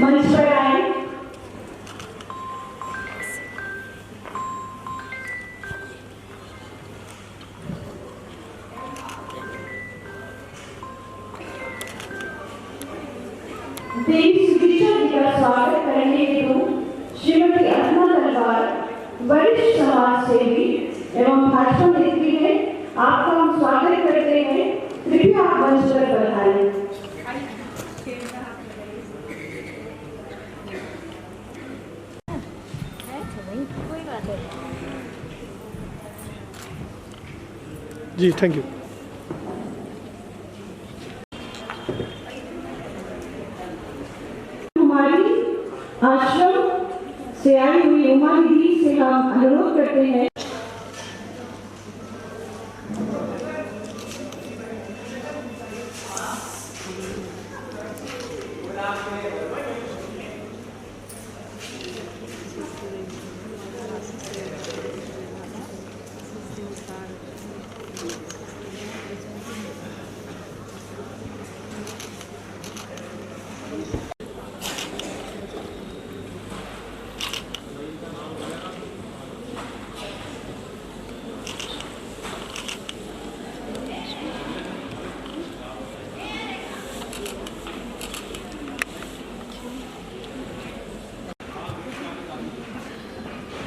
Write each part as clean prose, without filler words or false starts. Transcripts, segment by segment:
मंच पर आए। देवी सुदीक्षा जी का स्वागत करने हेतु श्रीमती अस्मा तलवार वरिष्ठ समाज सेवी एवं भाषण देती है। आपका हम स्वागत करते हैं। कृपया आप मंच पर पधारें। जी थैंक यू। हमारी आश्रम से आई हुई उमा दीदी से हम अनुरोध करते हैं।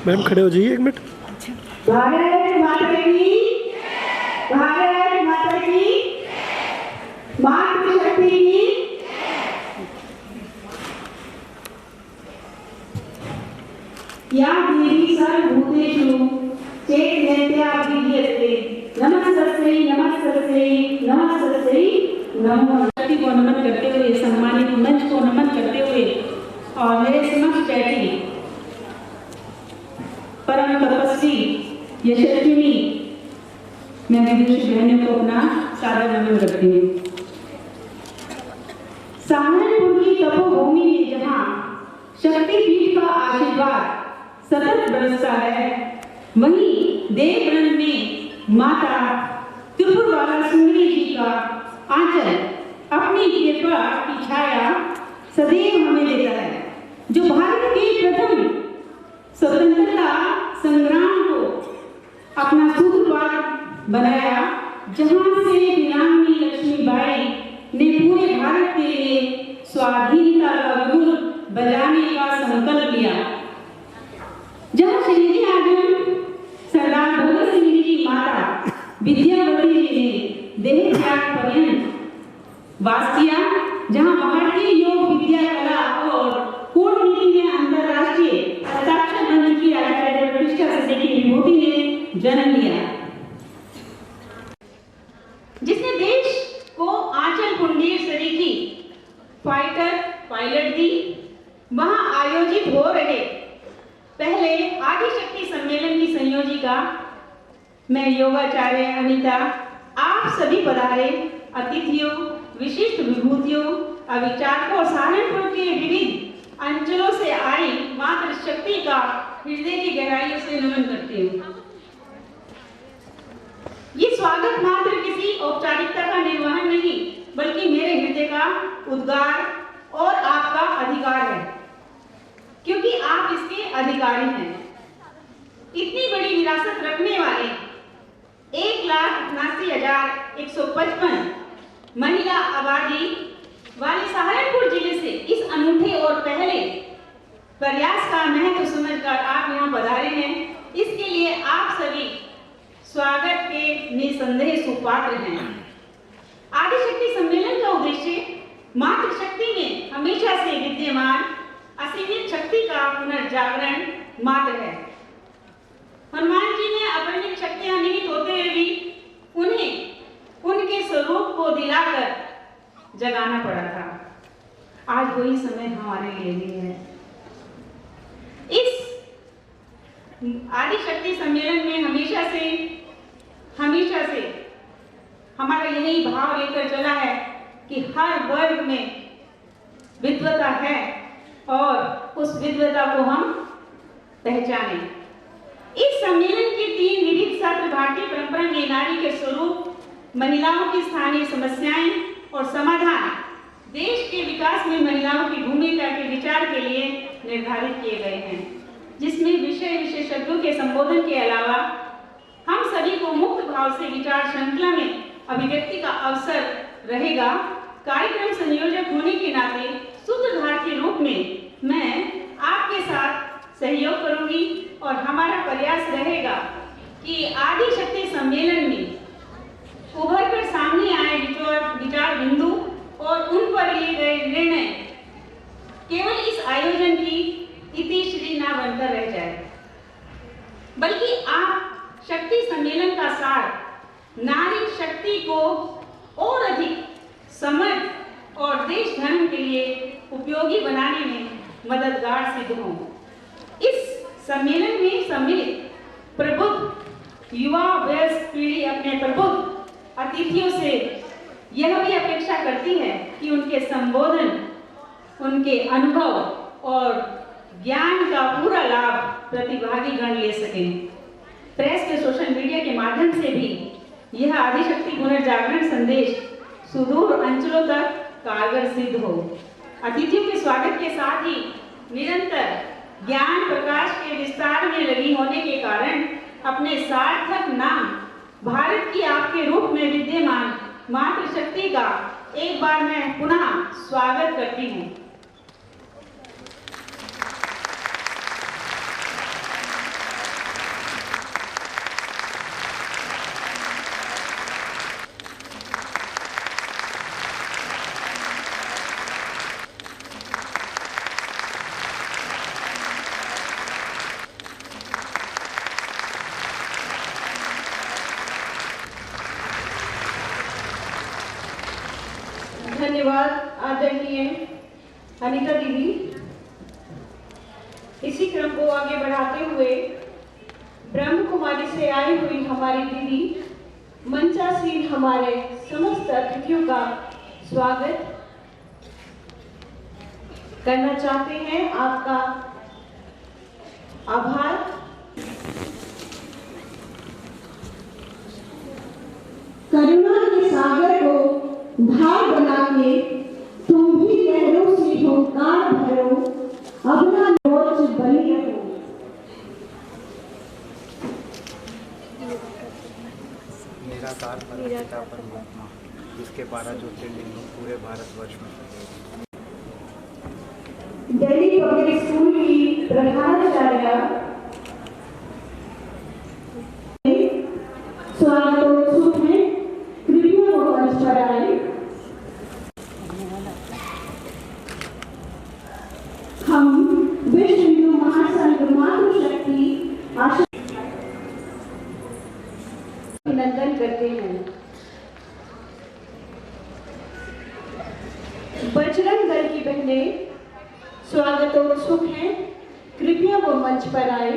मैम खड़े हो जाइए एक मिनट। भारत माता की, भारत माता की, मातृशक्ति की। या देवी सर्वभूतेषु चैतन्यविद्यते। नमस्तस्यै नमस्तस्यै नमस्तस्यै नमो। शक्ति को नमन करते हुए, सम्मानित मंच को नमन करते हुए और मेरे समक्ष बैठी परम तपस्वी यशस्विनी मैं विदुषी बहनों को अपना सादर नमन करती हूँ। सहारनपुर की तपोभूमि में जहाँ शक्तिपीठ का आशीर्वाद सतत बरसता है, वहीं देवब्रंद में माता त्रिपुरबाला सुंदरी जी का आंचल अपनी कृपा की छाया सदैव हमें देता है। जो भारत के प्रथम स्वतंत्रता संग्राम को अपना सूत्रपात बनाया, जहां से वीरांगनी लक्ष्मीबाई ने पूरे भारत के लिए स्वाधीनता का विगुल बजाने का संकल्प लिया, जहां शहीद आजम सरदार भगत सिंह जी की माता विद्यावती जी ने देह त्याग पर्यंत वास किया, जहां भारतीय योग विद्या कला और कूटनीति में अंतरराष्ट्रीय हस्ताक्षर बनने की आचार्य प्रतिष्ठा से की विभूति ने जन्म लिया, जिसने देश को आंचल कुंडीर सरीखी फाइटर पायलट दी। वहां आयोजित हो रहे पहले आदिशक्ति सम्मेलन की संयोजिका मैं योगाचार्य अनिता, आप सभी पधारे अतिथियों, विशिष्ट विभूतियों, अविचारकों और सहारनपुर के विविध अंचलों से आई मातृशक्ति का हृदय की गहराइयों से नमन करती हूँ। ये स्वागत मात्र किसी औपचारिकता का निर्वहन नहीं, बल्कि मेरे हृदय का उद्गार और आपका अधिकार है, क्योंकि आप इसके अधिकारी हैं। इतनी बड़ी विरासत रखने वाले 1,78,155 महिला आबादी वाले सहारनपुर जिले से इस अनूठे और पहले प्रयास का महत्व समझकर आप यहाँ पधारे हैं। इसके लिए आप सभी स्वागत के निसंदेह सुपात्र हैं। आदिशक्ति सम्मेलन का उद्देश्य मातृशक्ति में हमेशा से विद्यमान असीमित शक्ति का पुनर्जागरण मात्र है। हनुमान जी ने अपनी शक्तियां निहित होते हुए भी उन्हें उनके स्वरूप को दिलाकर जगाना पड़ा था। आज वही समय हमारे लिए भी है। इस आदिशक्ति सम्मेलन में हमेशा से हमारा यही भाव लेकर चला है कि हर वर्ग में विद्वता है और उस विद्वता को हम पहचानें। इस सम्मेलन के 3 विविध सत्र भारतीय परंपरा में नारी के स्वरूप, महिलाओं की स्थानीय समस्याएं और समाधान, देश के विकास विकास में महिलाओं की भूमिका के विचार के लिए निर्धारित किए गए हैं, जिसमें विषय विशेषज्ञों के संबोधन के अलावा हम सभी को मुक्त भाव से विचार श्रृंखला में अभिव्यक्ति का अवसर रहेगा। कार्यक्रम संयोजक होने के नाते सूत्रधार के रूप में मैं आपके साथ सहयोग करूंगी और हमारा प्रयास रहेगा कि आदि शक्ति सम्मेलन में उभर कर सामने आए विचार बिंदु और उन पर लिए गए निर्णय केवल इस आयोजन की इतिश्री ना बनकर रह जाए, बल्कि आप शक्ति सम्मेलन का सार नारी शक्ति को और अधिक समर्थ और देश धर्म के लिए उपयोगी बनाने में मददगार सिद्ध हों। इस सम्मेलन में सम्मिलित प्रबुद्ध युवा वयस्क पीढ़ी अपने प्रबुद्ध अतिथियों से यह भी अपेक्षा करती है कि उनके संबोधन, उनके अनुभव और ज्ञान का पूरा लाभ प्रतिभागी गण ले सकें। प्रेस के सोशल मीडिया के माध्यम से भी यह आदिशक्ति पुनर्जागरण संदेश सुदूर अंचलों तक कारगर सिद्ध हो। अतिथियों के स्वागत के साथ ही निरंतर ज्ञान प्रकाश के विस्तार में लगी होने के कारण अपने सार्थक नाम भारत की आपके रूप में विद्यमान मातृशक्ति का एक बार मैं पुनः स्वागत करती हूँ। धन्यवाद आदरणीय अनीता दीदी। इसी क्रम को आगे बढ़ाते हुए ब्रह्म कुमारी से आई हुई हमारी दीदी मंचासीन हमारे समस्त अतिथियों का स्वागत करना चाहते हैं। आपका आभार। करुणा के सागर को धार बना के तुम भी लहरों से होकार भरो, अपना नोच बनी रहो। निराकार परमपिता परमात्मा, जिसके 12 ज्योतिर्लिंग पूरे भारतवर्ष में। दिल्ली पब्लिक स्कूल की प्रधानाचार्य स्वागतोत्सुक हैं, कृपया वो मंच पर आए। हम विश्व हिंदू महासंघ मातृशक्ति अभिनंदन करते हैं। बजरंग दल की बहनें स्वागतोत्सुक हैं, कृपया वो मंच पर आए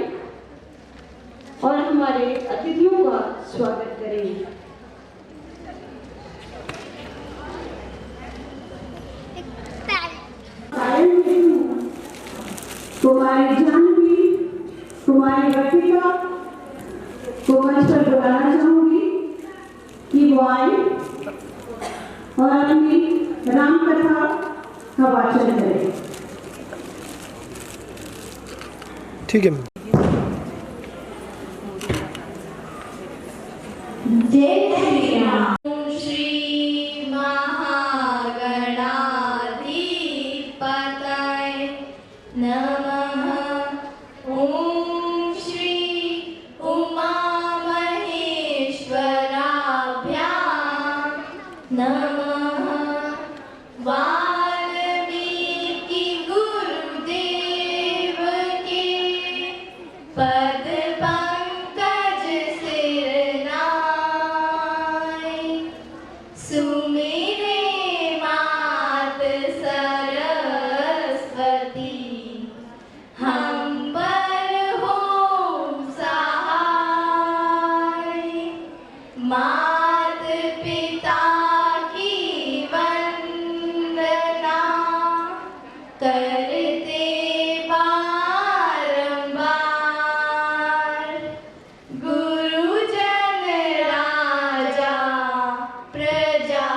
और हमारे अतिथियों का स्वागत करें। कुमारी जानवी, कुमारी वर्तिका को मंच पर बुलाना चाहूंगी कि वो आए और अपनी रामकथा का वाचन करें। ठीक है। जय श्री राम। श्री महागणाधिपतये नमः। ओम श्री उमा महेश्वराभ्यां नमः। वाल्मीकि गुरुदेव के पद पंकज सिर नाय। सुमिरे मात सरस्वती, हम पर हो सहाय। मात पिता की वंदना करते बारंबार। गुरुजन राजा प्रजा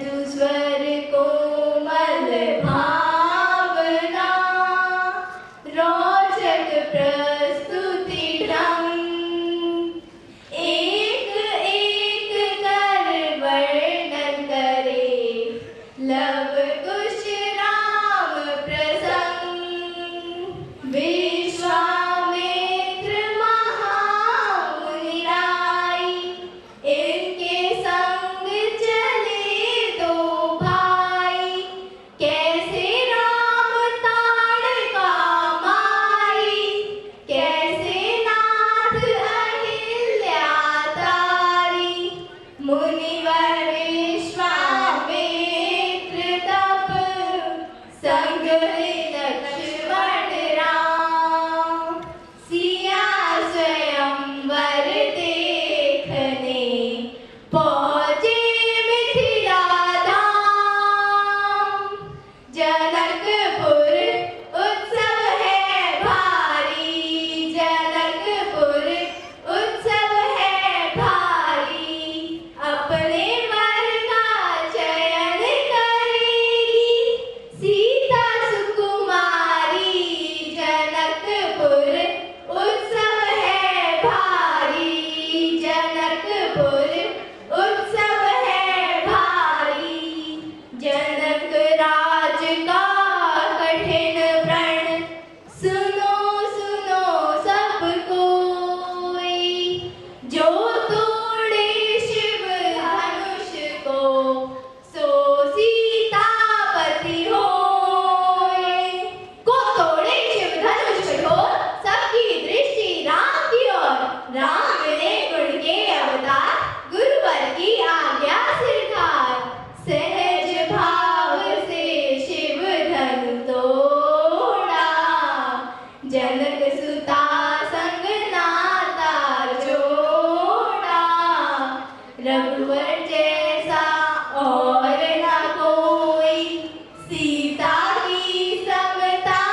मृदु स्वर कोमल भावना, रोचक प्रस्तुति ढंग, एक एक कर वर्णन करे लव कुश राम प्रसंग। विश्वामित्र महामुनि राय, इनके संग चले दो भाई, कैसे राम ताड़का मारी, कैसे नाथ अहिल्या तारी। मुनिवर विश्वामित्र तप, संग लक्ष्मण राम, सिया स्वयंवर देखने पहुँचे मिथिला धाम। जनकपुर उत्सव है भारी, जनकपुर उत्सव है भारी, अपने वर का चयन करेगी सीता सुकुमारी। जनकपुर उत्सव है भारी, जनकपुर उत्सव है भारी। जनक राज का कठिन व्रण, सुनो सुनो सब कोई, जो तोड़े शिव धनुष को सो सीतापति होए। को तोड़े शिव धनुष कठोर, सबकी दृष्टि राम की ओर। राम ने गुण के अवतार, गुरुवर की आज्ञा सिरकार। सहज भाव से शिव धनु तोड़ा, जनक सुता संग नाता जोड़ा। रघुवर जैसा और न कोई, सीता की समता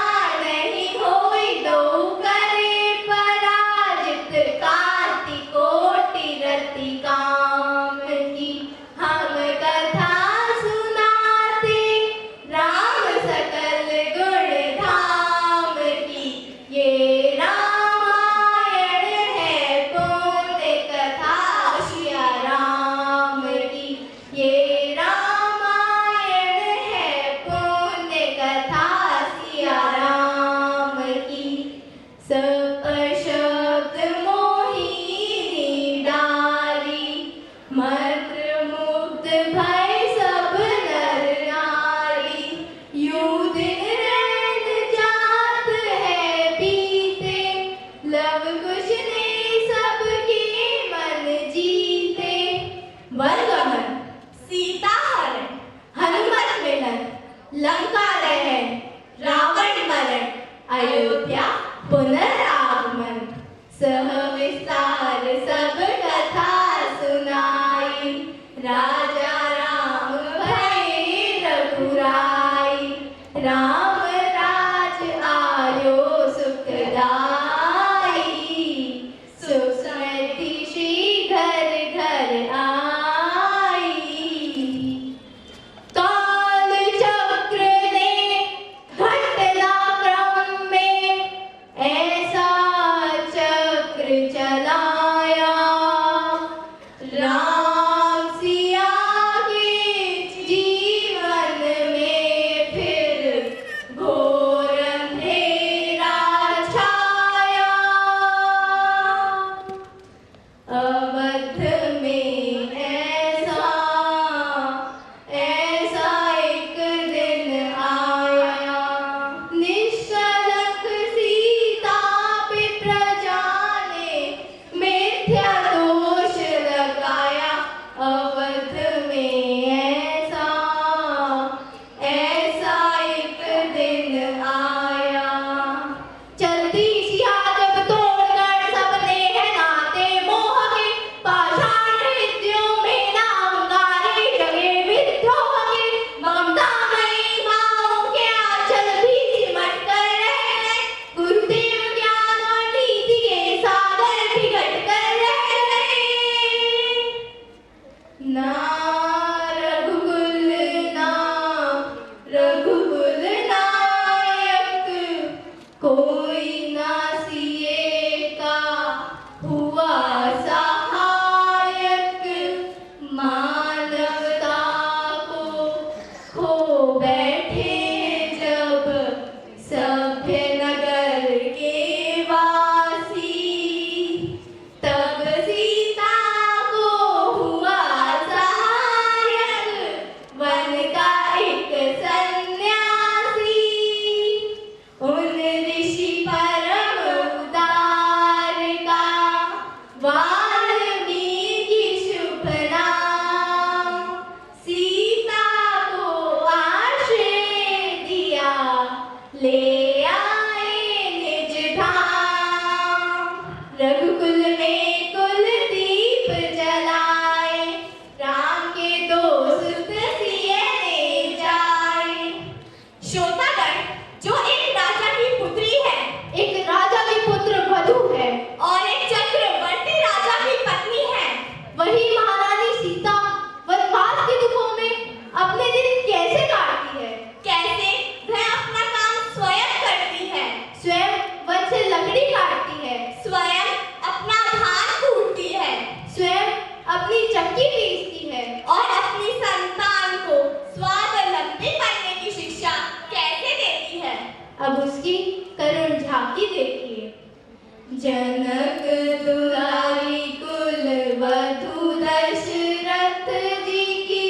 नहीं होई। दो करे पराजित, कांति कोटि रति काम की। हम कथा सुनाते राम सकल गुण धाम की। ये रामायण है पुण्य कथा सिया राम की। ये रामायण है पुण्य कथा सिया राम की। सपशब्द मोहिनी डारी, मंत्र मुग्ध भय सब नर नारी। यूं दिन रैन जात है बीते, लव कुश ने सबके मन जीते। वनगमन, सीता हरण, हनुमत मिलन, लंका दहन, रावण मरण, अयोध्या पुनरागमन। सह विस्तार सब कथा सुनाई, राजा राम भये रघुराई। राम राज आयो सुखदाई, सुख समृद्धि श्री घर घर आई। काल चक्र ने घटनाक्रम में ऐसा चक्र चलाया, राम सिया के जीवन में फिर ले आए निज धाम। रघुकुल में कुलदीप जलाए, राम के दो सुत सिए ले जाए। श्रोतागण, जो एक राजा की पुत्री है, एक राजा की पुत्र वधू है और एक चक्रवर्ती राजा की पत्नी है, वही महारानी सीता वनवास के दुखों में अपने दिन कैसे काटती है? कैसे वह अपना काम स्वयं करती है, स्वयं वन से लकड़ी काटती है, स्वयं अपना धान कूटती है, स्वयं अपनी चक्की पीसती है और अपनी संतान को स्वावलंबी बनने की शिक्षा कैसे देती है। अब उसकी करुण झांकी देखिए। जनक दुलारी कुल वधू दशरथ जी की,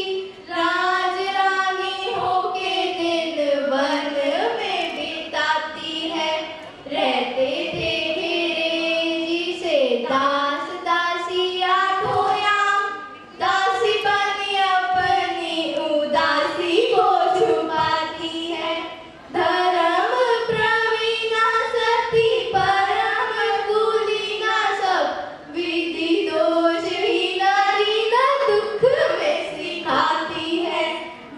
राज रानी होके दिन वन में बिताती है। रहते थे घेरे जी से दास दासी आठों याम, दासी बनी अपनी उदासी को छुपाती है। धर्म प्रवीणा सती परम कुलीना, सब विधि दोष हीना रीना दुख में सिखाती है।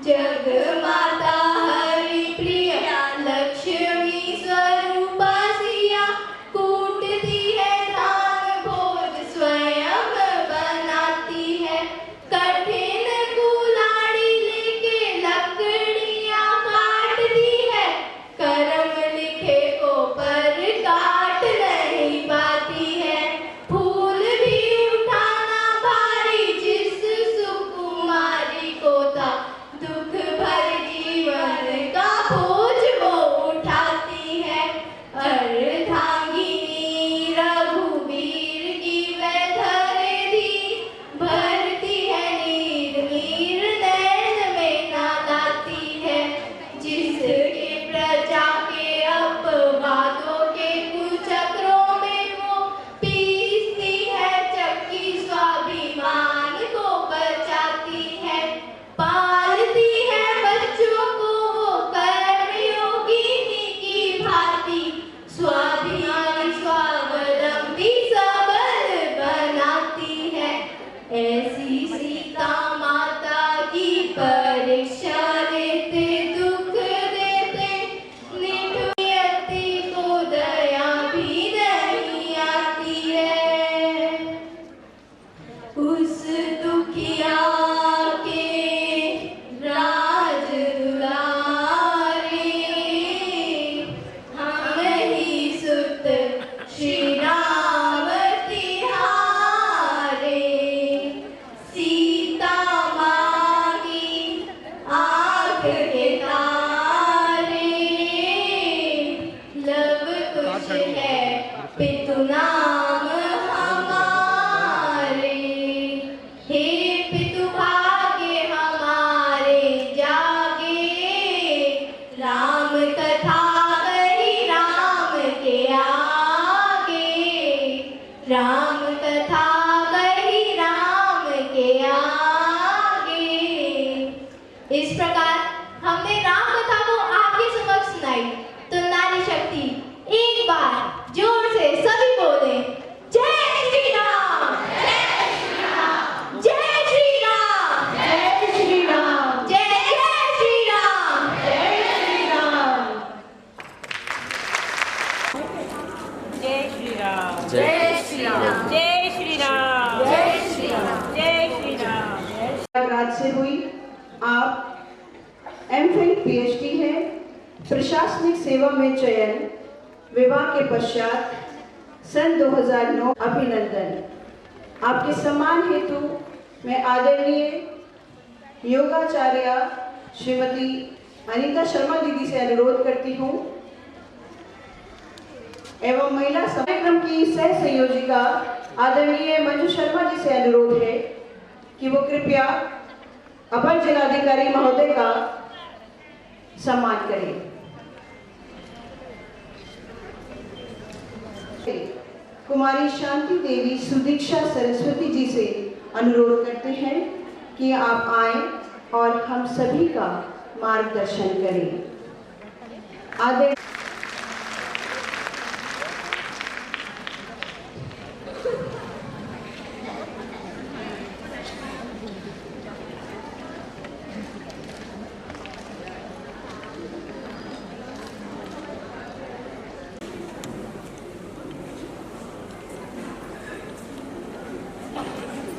जग माता हरि प्रिया लक्ष्मी स्वरूपा सिया, कूटती है धान भोज स्वयं बनाती है। कठिन कुल्हाड़ी लेके लकड़ियां काटती है, कर्म लिखे को पर काट नहीं पाती है। फूल भी उठाना भारी जिस सुकुमारी को था, दुख भर जीवन का बोझ वो उठाती है। अर्धांगिनी रघुवीर की वह धरे दी, भरती है नीर नीर नैन में ना लाती है। जिसके प्रजा के अपवादों के कुचक्रों में वो पीसती है चक्की, स्वाभिमान को बचाती है। पालती है बच्चों को वो कर्मयोगिनी की भांति, स्वाभिमानी स्वावलंबी सबल बनाती है। ऐसी सीता माता की परीक्षा लेते, दुख देते, निठुरती को दया भी नहीं आती है। उस दुखिया के राज दुलारे, हम ही सुत श्री राम तिहारे। सीता माँ की आँख के तारे, लव कुछ है पितु नाम हमारे। हे पितु भाग्य हमारे जागे, राम कथा कही राम के आगे। राम कथा कही राम के आगे। इस प्रकार हमने राम कथा को आपके समक्ष सुनाई, तो नारी शक्ति एक बार जोर से सभी बोले, जय श्री राम, जय श्री राम, जय श्री राम, जय श्री राम, जय जय श्री राम, जय श्री राम। जय श्री राम, जय श्री राम, जय श्री राम, जय श्री राम, जय श्री राम। राज्य से हुई। आप एमफिल पीएचडी है, प्रशासनिक सेवा में चयन, विवाह के पश्चात सन 2009। अभिनंदन। आपके सम्मान हेतु मैं आदरणीय योगाचार्य श्रीमती अनीता शर्मा दीदी से अनुरोध करती हूँ एवं महिला कार्यक्रम की सह संयोजिका आदरणीय मंजू शर्मा जी से अनुरोध है कि वो कृपया अपर जिलाधिकारी महोदय का सम्मान करें। कुमारी शांति देवी सुदीक्षा सरस्वती जी से अनुरोध करते हैं कि आप आएं और हम सभी का मार्गदर्शन करें। आदरणीय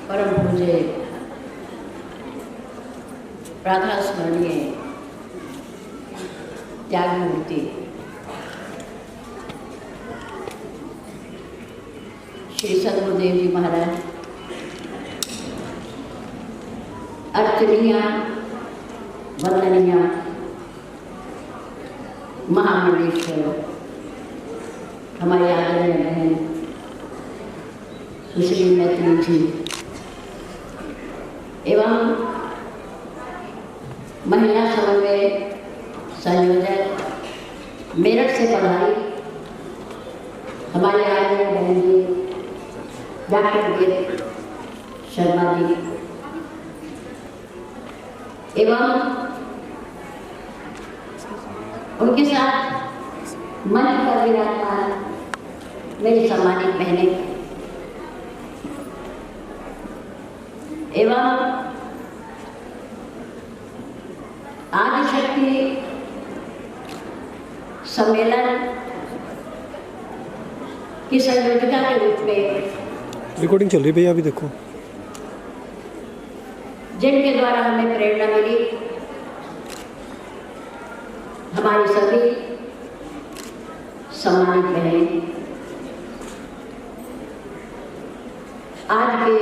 परम पूज्य प्रातः स्मरणीय त्यागमूर्ति श्री सदगुरुदेव जी महाराज, अर्चनीय वंदनीय महामंडलेश्वर हमारे आदरणीय बहन सुश्री मैत्री जी एवं महिला समन्वय संयोजक मेरठ से पधारी हमारे आदरणीय बहन जी डॉक्टर वेद शर्मा जी एवं उनके साथ मंच पर विराजमान मेरी सम्मानित बहनें एवं आदिशक्ति सम्मेलन की संयोजिका के रूप में रिकॉर्डिंग चल रही भैया, अभी देखो, जिनके द्वारा हमें प्रेरणा मिली, हमारी सभी सम्मानित बहनें आज के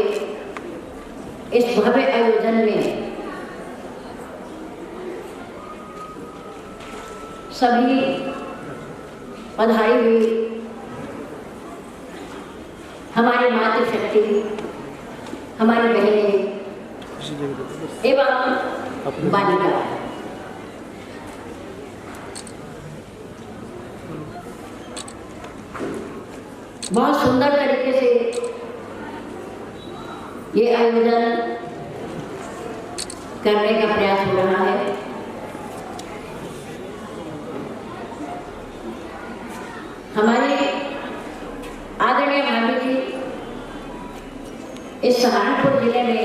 इस भव्य आयोजन में सभी पधारी हुई हमारी मातृशक्ति, हमारी बहनें एवं बालिका, बहुत सुंदर तरीके से ये आयोजन करने का प्रयास हो रहा है। हमारे आदरणीय भाभी जी इस सहारनपुर जिले में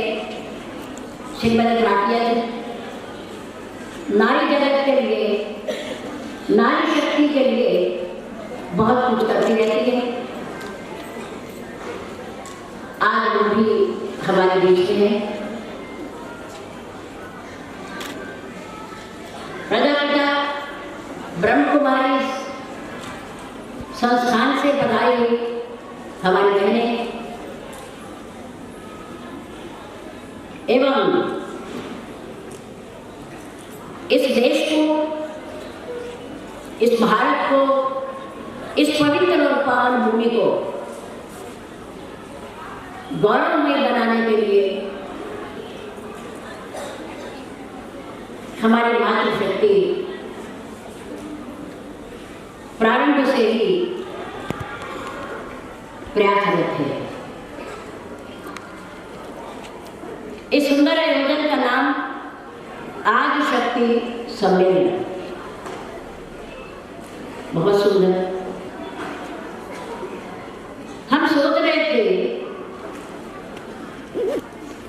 श्रीमती भाटिया जी नारी जगत के लिए, नारी शक्ति के लिए बहुत कुछ करती रहती है। आज वो भी हमारे बीच में है। प्रजापिता ब्रह्म कुमारी संस्थान से पधारी हुई हमारी बहनें एवं इस देश को, इस भारत को, इस पवित्र और पावन भूमि को गौरवमय बनाने के लिए हमारी मातृशक्ति प्रारंभ से ही प्रयासरत है। इस सुंदर आयोजन का नाम आदिशक्ति सम्मेलन, बहुत सुंदर। हम सोच रहे थे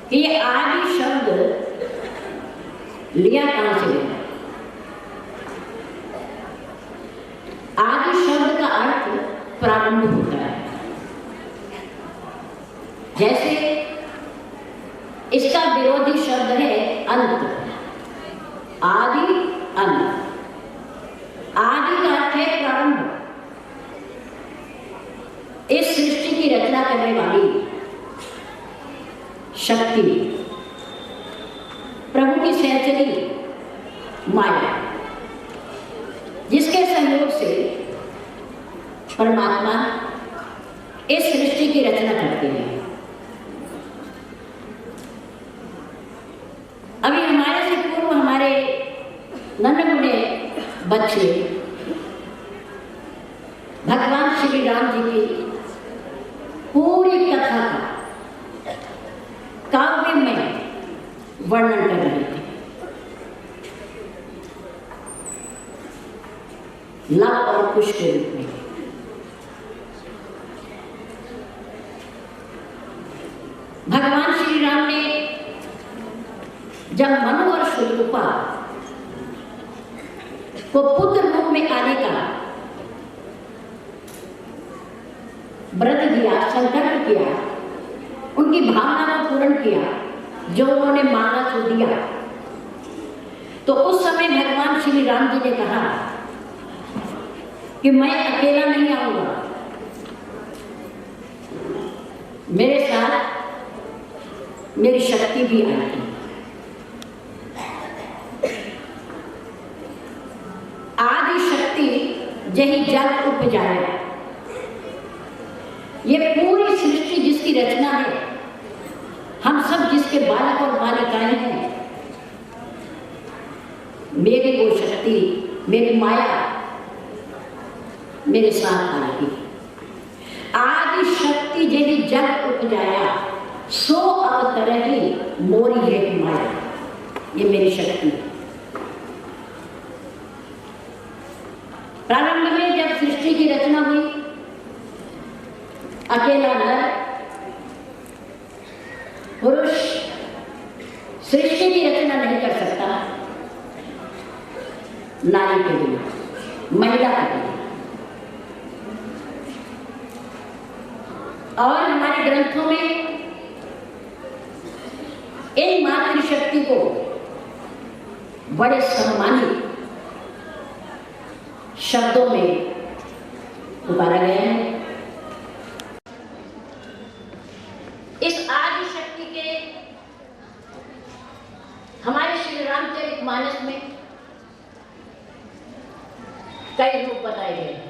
कि ये आदि शब्द लिया कहां से? आदि शब्द का अर्थ प्रारंभ होता है, जैसे इसका विरोधी शब्द है अंत। आदि अंत, आदि का अर्थ है प्रारंभ। इस सृष्टि की रचना करने वाली शक्ति, प्रभु की सहचरी माया, जिसके सहयोग से परमात्मा इस सृष्टि की रचना करते हैं। अभी हमारे से पूर्व हमारे नन्हे बच्चे भगवान श्री राम जी की पूरी कथा का काव्य में वर्णन कर रहे थे। लव और कुश के रूप में। भगवान श्री राम ने जब मनु और शूलिका को पुत्र रूप में आने का व्रत दिया, संकल्प किया, उनके उनकी भावना को पूर्ण किया, जो उन्होंने मांगा तो दिया। तो उस समय भगवान श्री राम जी ने कहा कि मैं अकेला नहीं आऊंगा, मेरे साथ मेरी शक्ति भी आएगी। आदि शक्ति जही जग उपजाए, ये पूरी सृष्टि जिसकी रचना है, हम सब जिसके बालक और बालिकाएं हैं, मेरी वो शक्ति, मेरी माया मेरे साथ आएगी। आदि शक्ति जही जग उपजाया, सो अवतरहि मोरी है माया, ये मेरी शक्ति है। प्रारंभ में जब सृष्टि की रचना हुई, अकेला नर पुरुष सृष्टि की रचना नहीं कर सकता, नारी के लिए, महिला के लिए। और हमारे ग्रंथों में इन मातृशक्ति को बड़े सम्मानित शब्दों में उतारा गया है। इस आदि शक्ति के हमारे श्री रामचरितमानस में कई रूप बताए गए हैं।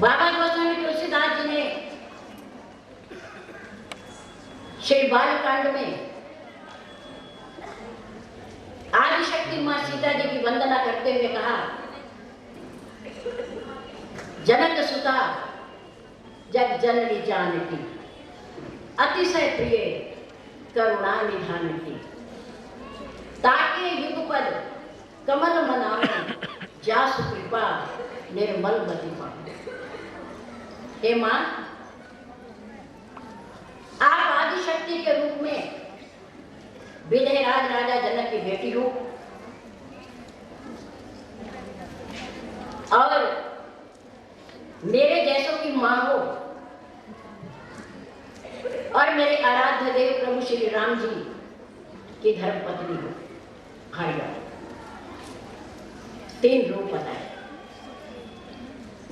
बाबा गोस्वामी तुलसीदास जी ने श्री बालकांड में आदिशक्ति मां सीता जी की वंदना करते हुए कहा, जनक सुता जग जननी जानकी, अतिशय प्रिय करुणा निधान की, ताके युगपद कमल मनावन, जासु कृपा निर्मल मति पावन। हे मां, आप आदिशक्ति के रूप में विजयराज राजा जनक की बेटी हो और मेरे जैसों की मां हो और मेरे आराध्य देव प्रभु श्री राम जी की धर्मपत्नी हो। हरिया 3 रूप बताए।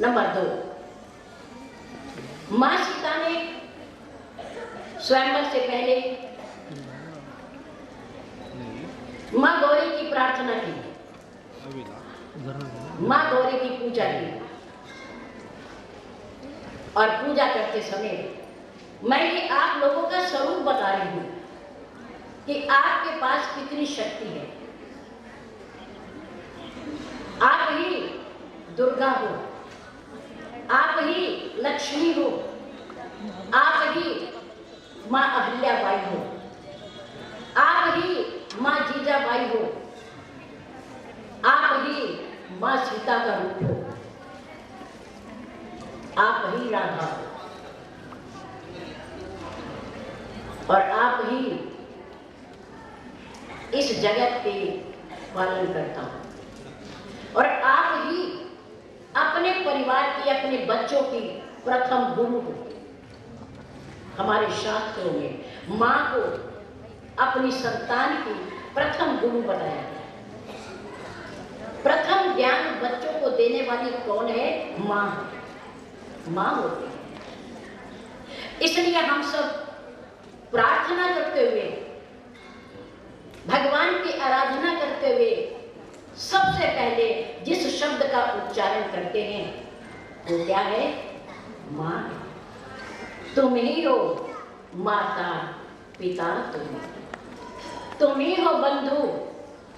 नंबर 2, मां सीता ने स्वयंवर से पहले मां गौरी की प्रार्थना की, मां गौरी की पूजा की और पूजा करते समय मैं ये आप लोगों का स्वरूप बता रही हूं कि आपके पास कितनी शक्ति है। आप ही दुर्गा हो, आप ही लक्ष्मी हो, आप ही मां अहिल्याबाई हो, आप ही मां जीजाबाई हो, आप ही मां सीता का रूप हो, आप ही राधा हो और आप ही इस जगत के पालन करता हो और आप ही अपने परिवार की, अपने बच्चों की प्रथम गुरु हो। हमारे शास्त्रों में मां को अपनी संतान की प्रथम गुरु बताया गया। प्रथम ज्ञान बच्चों को देने वाली कौन है? मां। मां होती है। इसलिए हम सब प्रार्थना करते हुए, भगवान की आराधना करते हुए सबसे पहले जिस शब्द का उच्चारण करते हैं वो क्या है? मां। तुम ही हो माता पिता, तुम ही हो बंधु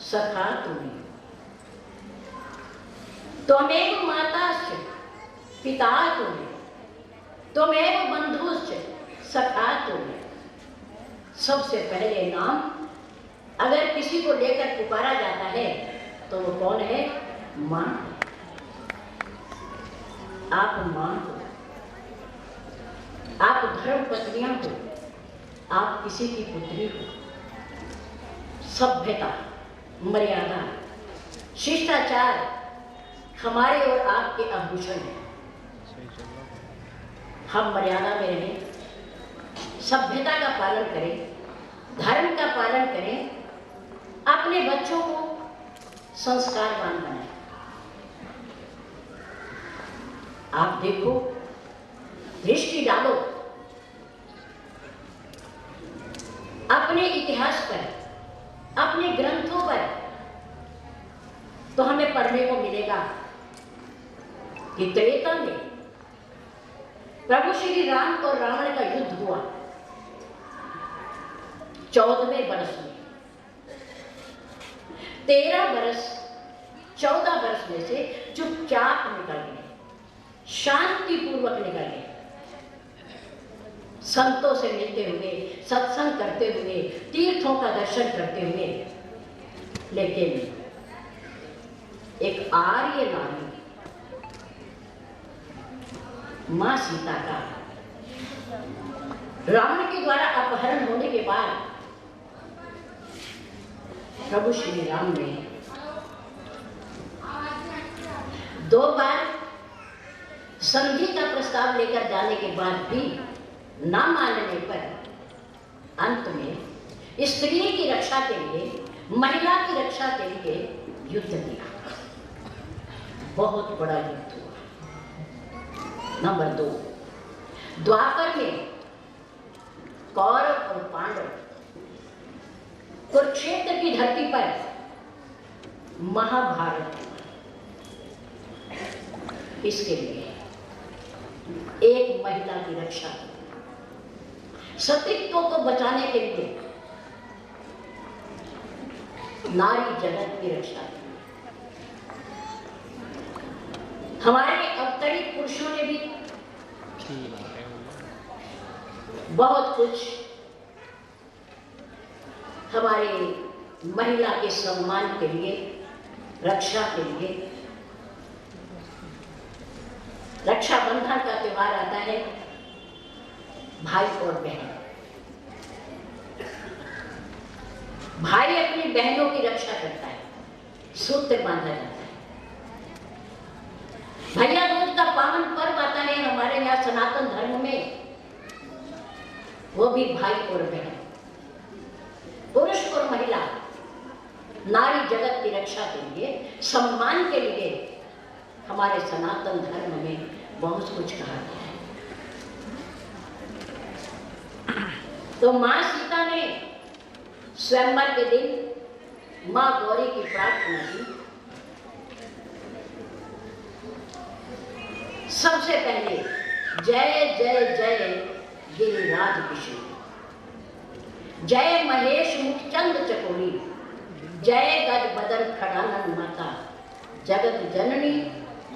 सखा, त्वमेव माताश्च पिता त्वमेव बंधुश्च सखा। सबसे पहले नाम अगर किसी को लेकर पुकारा जाता है तो वो कौन है? मां। आप मां हो, आप धर्म पत्नियां हो, आप किसी की पुत्री हो। सभ्यता, मर्यादा, शिष्टाचार हमारे और आपके आभूषण हैं। हम मर्यादा में रहें, सभ्यता का पालन करें, धर्म का पालन करें, अपने बच्चों को संस्कारवान बनाएं। आप देखो, दृष्टि डालो अपने इतिहास पर, अपने ग्रंथों पर, तो हमें पढ़ने को मिलेगा कि त्रेता में प्रभु श्री राम और रावण का युद्ध हुआ 14वें वर्ष में। 13 वर्ष 14 वर्ष में से चुपचाप निकल गए, शांतिपूर्वक निकल गए, संतों से मिलते हुए, सत्संग करते हुए, तीर्थों का दर्शन करते हुए। लेकिन एक आर्य नारी मां सीता का रावण के द्वारा अपहरण होने के बाद प्रभु श्री राम ने 2 बार संधि का प्रस्ताव लेकर जाने के बाद भी ना मानने पर अंत में स्त्री की रक्षा के लिए, महिला की रक्षा के लिए युद्ध किया। बहुत बड़ा युद्ध हुआ। नंबर 2, द्वापर में कौरव और पांडव कुरुक्षेत्र की धरती पर महाभारत हुआ। इसके लिए एक महिला की रक्षा की, सतीत्व को बचाने के लिए नारी जगत की रक्षा की। हमारे अवतरित पुरुषों ने भी बहुत कुछ हमारे महिला के सम्मान के लिए, रक्षा के लिए। रक्षाबंधन का त्योहार आता है, भाई और बहन, भाई अपनी बहनों की रक्षा करता है, सूत्र बांधा जाता है। भैया दूज का पावन पर्व आता है हमारे यहाँ सनातन धर्म में, वो भी भाई और बहन, पुरुष और महिला, नारी जगत की रक्षा के लिए, सम्मान के लिए हमारे सनातन धर्म में बहुत कुछ कहा गया है। तो मां सीता ने स्वयंवर के दिन मां गौरी की प्रार्थना की। सबसे पहले जय जय जय गिरिराज किशोर, जय महेश मुखचंद चकोरी, जय गज बदन खड़ानन माता, जगत जननी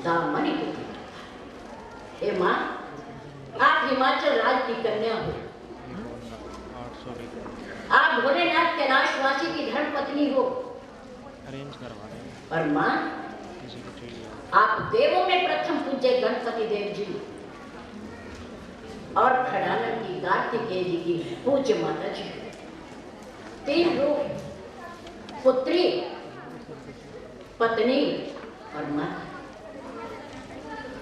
दामनी पुत्री। हे मां, आप हिमाचल राज्य की कन्या हो, आप भोलेनाथ कैलाशवासी की धर्म पत्नी हो, और मां आप देवों में प्रथम पूज्य गणपति देव जी और खड़ानन की कार्तिकेय जी की पूज्य माता जी। 3 रूप, पुत्री, पत्नी और माता।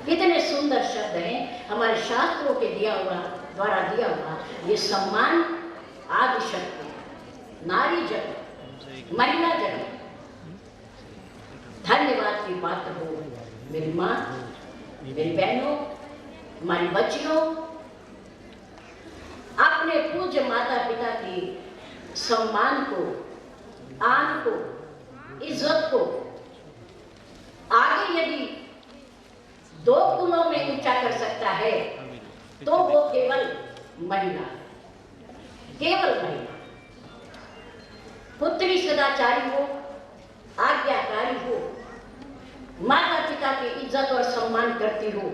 कितने सुंदर शब्द हैं हमारे शास्त्रों के द्वारा दिया हुआ। ये सम्मान आदि शक्ति, नारी जगत, महिला जगत धन्यवाद की पात्र हो। मेरी माँ, मेरी बहनों, हमारी बच्चियों, अपने पूज्य माता पिता की सम्मान को, आन को, इज्जत को आगे यदि 2 गुणों में ऊंचा कर सकता है तो वो केवल महिला, केवल महिला। पुत्री सदाचारी हो, आज्ञाकारी हो, माता पिता की इज्जत और सम्मान करती हो,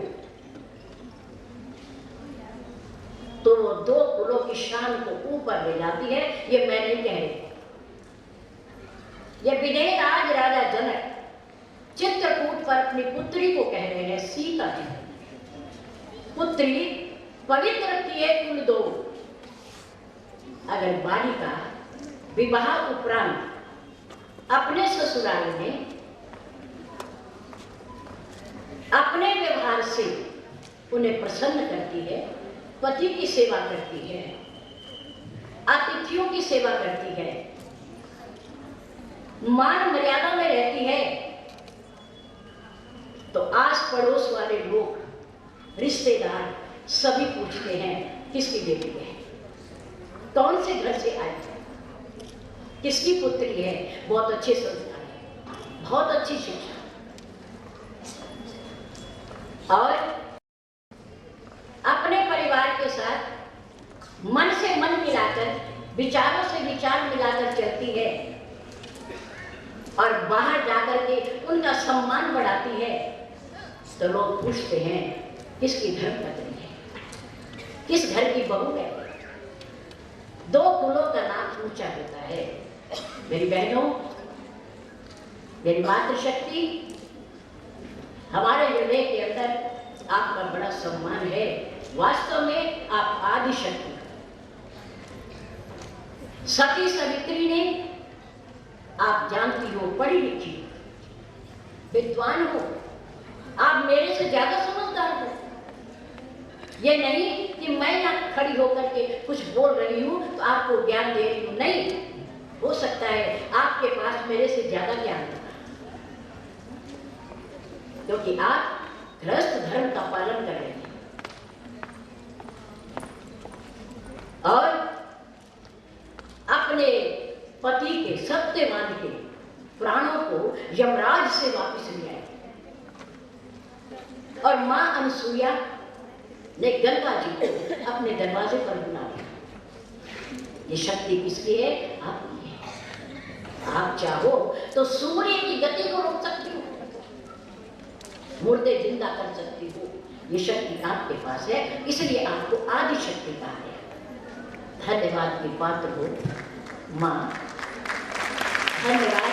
तो वो 2 कुलों की शान को ऊपर ले जाती है। ये मैं नहीं कह रही, ये विदेह आज राजा जनक चित्रकूट पर अपनी पुत्री को कह रहे हैं, सीता जी। पुत्री पवित्र किए कुल 2। अगर बालिका विवाह उपरांत अपने ससुराल में अपने व्यवहार से उन्हें प्रसन्न करती है, पति की सेवा करती है, अतिथियों की सेवा करती है, मान मर्यादा में रहती है, तो आस पड़ोस वाले लोग, रिश्तेदार सभी पूछते हैं किसकी बेटी है, कौन से घर से आई है, किसकी पुत्री है, बहुत अच्छे संस्कार है, बहुत अच्छी शिक्षा, और अपने परिवार के साथ मन से मन मिलाकर, विचारों से विचार मिलाकर चलती है और बाहर जाकर के उनका सम्मान बढ़ाती है, तो लोग पूछते हैं किसकी धर्मपत्नी है, किस घर की बहू है। दो कुलों का नाम ऊंचा होता है। मेरी बहनों, मेरी मातृशक्ति, हमारे हृदय के अंदर आपका बड़ा सम्मान है। वास्तव में आप आदि शक्ति, सती सावित्री ने, आप जानती हो, पढ़ी लिखी, विद्वान हो, आप मेरे से ज्यादा समझदार हो। ये नहीं कि मैं यहाँ खड़ी होकर के कुछ बोल रही हूँ तो आपको ज्ञान दे रही हूँ, नहीं। हो सकता है आपके पास मेरे से ज्यादा ज्ञान होगा, क्योंकि आप गृहस्थ धर्म का पालन कर रहे हैं और अपने पति के सत्यवान के प्राणों को यमराज से वापस ले आए। और मां अनसुईया ने गंगा जी को अपने दरवाजे पर बुला लिया। ये शक्ति किसकी है? आपकी है। आप चाहो तो सूर्य की गति को रोक सकती हो, मुर्दे जिंदा कर सकती हो। ये शक्ति आपके पास है, इसलिए आपको आदि शक्ति कहा है। धन्यवाद की पात्र हो मां, धन्यवाद।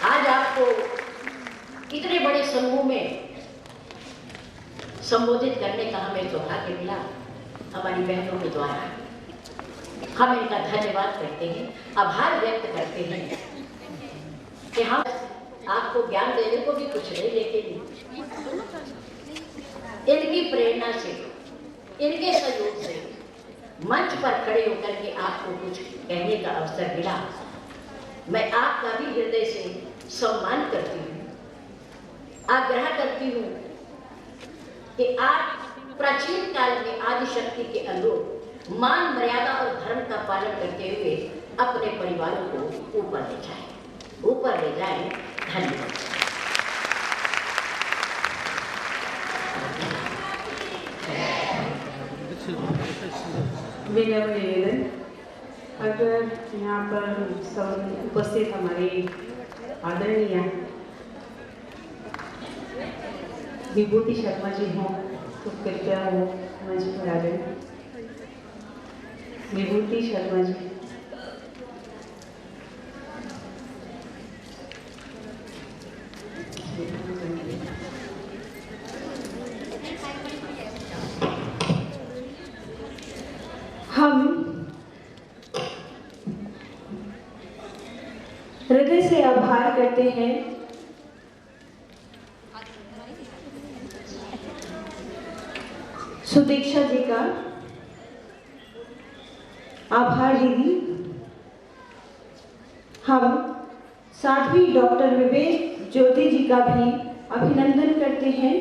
आज आपको इतने बड़े समूह में संबोधित करने का हमें सौभाग्य मिला हमारी बहनों के द्वारा। हम इनका धन्यवाद करते हैं, आभार व्यक्त करते हैं कि हम आपको ज्ञान देने को भी कुछ नहीं, लेकिन इनकी प्रेरणा से, इनके सहयोग से मंच पर खड़े होकर के आपको कुछ कहने का अवसर मिला। मैं आपका भी हृदय से सम्मान करती हूँ, आग्रह करती हूँ कि आप प्राचीन काल में आदि शक्ति के अनुरूप मान मर्यादा और धर्म का पालन करते हुए अपने परिवारों को ऊपर ले जाएं, ऊपर ले जाएं। धन्यवाद। मेरा निवेदन, अगर यहाँ पर सब उपस्थित हमारे आदरणीय विभूति शर्मा जी हों तो कृपया वो मंच पर आ जाए। विभूति शर्मा जी। हम हृदय से आभार करते हैं सुदीक्षा जी का। आभार दीदी। हम साध्वी डॉक्टर विवेक ज्योति जी का भी अभिनंदन करते हैं।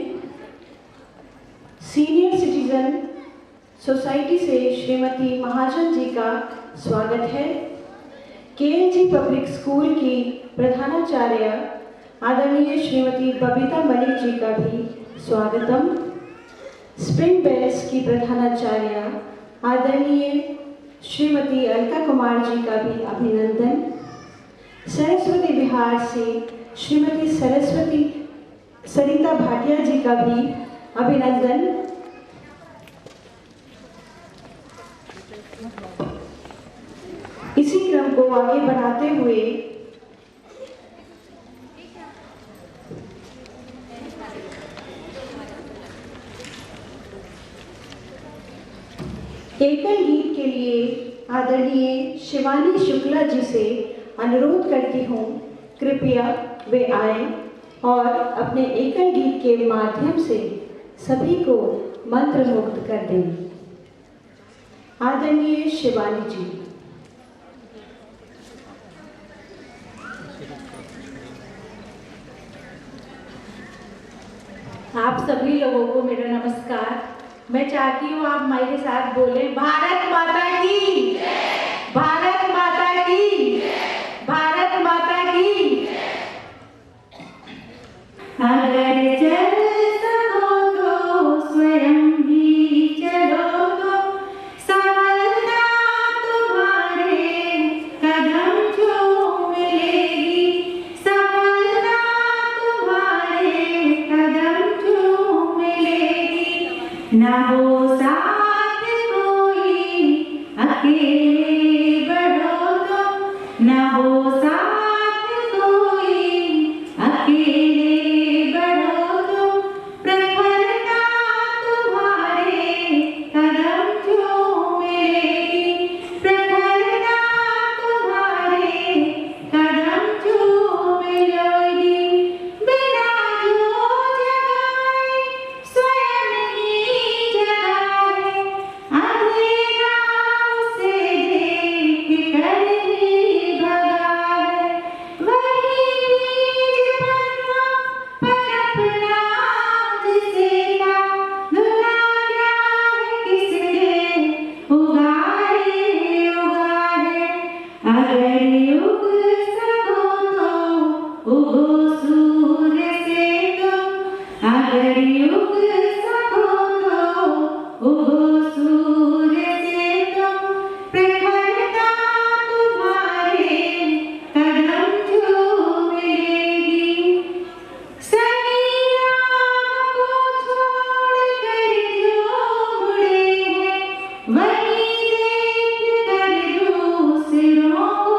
सीनियर सिटीजन सोसाइटी से श्रीमती महाजन जी का स्वागत है। केएलजी पब्लिक स्कूल की प्रधानाचार्य आदरणीय श्रीमती बबीता मलिक जी का भी स्वागतम। स्प्रिंग बेल्स की प्रधानाचार्य आदरणीय श्रीमती अलका कुमार जी का भी अभिनंदन। सरस्वती विहार से श्रीमती सरस्वती सरिता भाटिया जी का भी अभिनंदन। इसी क्रम को आगे बढ़ाते हुए एकल गीत के लिए आदरणीय शिवानी शुक्ला जी से अनुरोध करती हूँ, कृपया वे आए। और अपने एकल गीत के माध्यम से सभी को मंत्रमुग्ध कर देंगी। आदरणीय शिवानी जी। आप सभी लोगों को मेरा नमस्कार। मैं चाहती हूँ आप मेरे साथ बोलें, भारत माता की, भारत माता की, भारत माता की। अगर चल सको तो स्वयं ही चलो, तो सफलता तुम्हारे कदम जो मिलेगी, सफलता तुम्हारे कदम जो मिलेगी। ना हो साथ कोई अकेले बढ़ो, तो ना हो साथ कोई अकेले बढ़ो, तो प्रखरता तुम्हारे कदम जो मिलेगी, प्रखरता तुम्हारे कदम जो मिलेगी। बिना जो जगाए स्वयं ही जगाए, अंधेरा उसे देख कर ही भगाए। वही बीज बना पनपना जिसे का, धुला गया है किसने उगाए उगाए। अगर उग सको तो उगो सूर्य से तुम, अगर उग सको तो उगो सूर्य से तुम। प्रखरता तुम्हारे कदम जो मिलेगी, सही राह को छोड़ कर जो मुड़े हैं, वही देख कर दूसरों को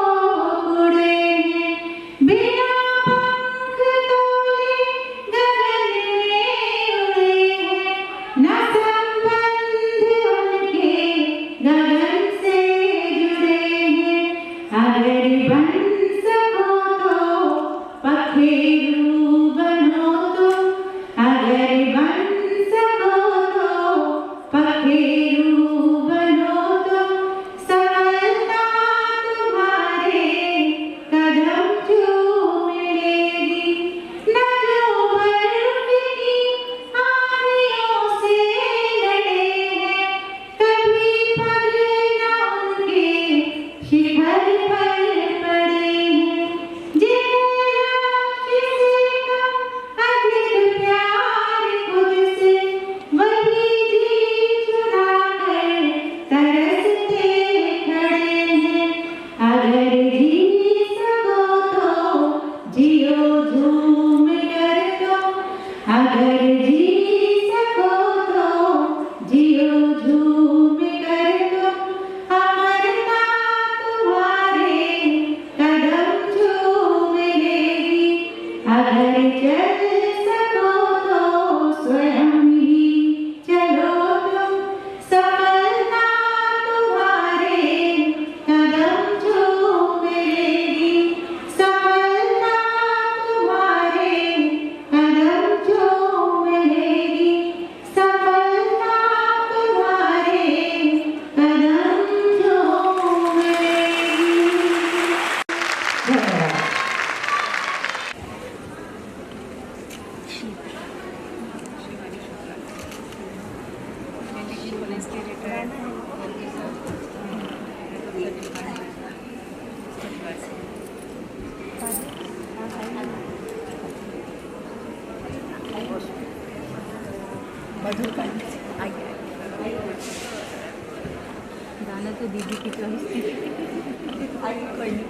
उड़े हैं। बिना पंख तोले गगन में उड़े हैं, न संबंध उनके गगन से जुड़े हैं। अगर बन सको तो पखेरु बनो, तो अगर बन सको तो पखेरु बनो, तो सफलता तुम्हारे कदम जो मिलेगी। न जो बर्फ की आंधियों से लड़े हैं, कभी पग न उनके शिखर पर पड़े हैं। जिन्हें लक्ष्य से कम अधिक प्यार खुद से, वही जी चुरा कर तरसते खड़े हैं। अगर जी सको तो जियो झूम कर, तो अगर जी सको तो जियो झूम कर, तो अमरता तुम्हारे कदम जो मिलेगी। अगर चल सको तो स्वयं ही चलो, तुम सफलता तुम्हारे कदम जो मिलेगी, सफलता तुम्हारे कदम जो मिलेगी, सफलता तुम्हारे कदम जो मिलेगी। धन्यवाद। गाना तो दीदी की चॉइस थी।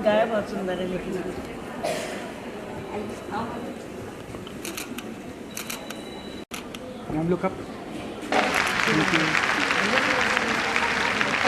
गाया बहुत सुंदर है लेकिन हम लोग कब